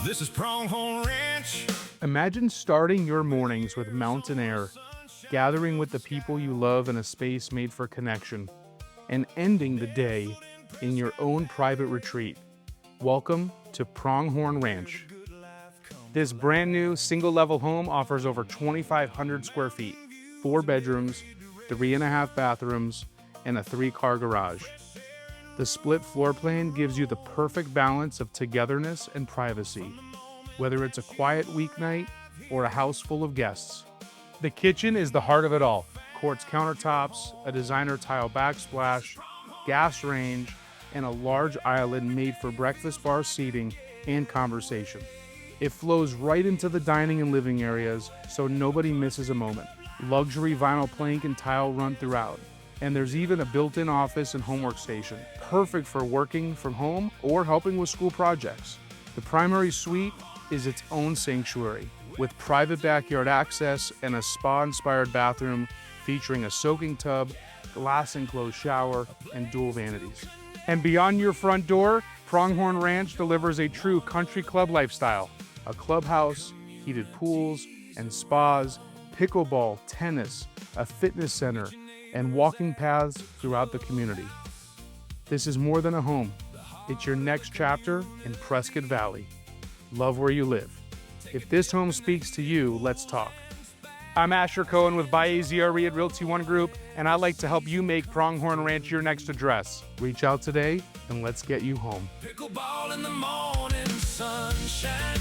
This is Pronghorn Ranch. Imagine starting your mornings with mountain air, gathering with the people you love in a space made for connection, and ending the day in your own private retreat. Welcome to Pronghorn Ranch. This brand new single-level home offers over 2,500 square feet, 4 bedrooms, 3.5 bathrooms, and a 3-car garage. The split floor plan gives you the perfect balance of togetherness and privacy, whether it's a quiet weeknight or a house full of guests. The kitchen is the heart of it all. Quartz countertops, a designer tile backsplash, gas range, and a large island made for breakfast bar seating and conversation. It flows right into the dining and living areas, so nobody misses a moment. Luxury vinyl plank and tile run throughout. And there's even a built-in office and homework station, perfect for working from home or helping with school projects. The primary suite is its own sanctuary, with private backyard access and a spa-inspired bathroom featuring a soaking tub, glass-enclosed shower, and dual vanities. And beyond your front door, Pronghorn Ranch delivers a true country club lifestyle. A clubhouse, heated pools and spas, pickleball, tennis, a fitness center, and walking paths throughout the community. This is more than a home. It's your next chapter in Prescott Valley. Love where you live. If this home speaks to you, let's talk. I'm Asher Cohen with Buy AZ RE at Realty One Group, and I'd like to help you make Pronghorn Ranch your next address. Reach out today and let's get you home. Pickleball in the morning sunshine.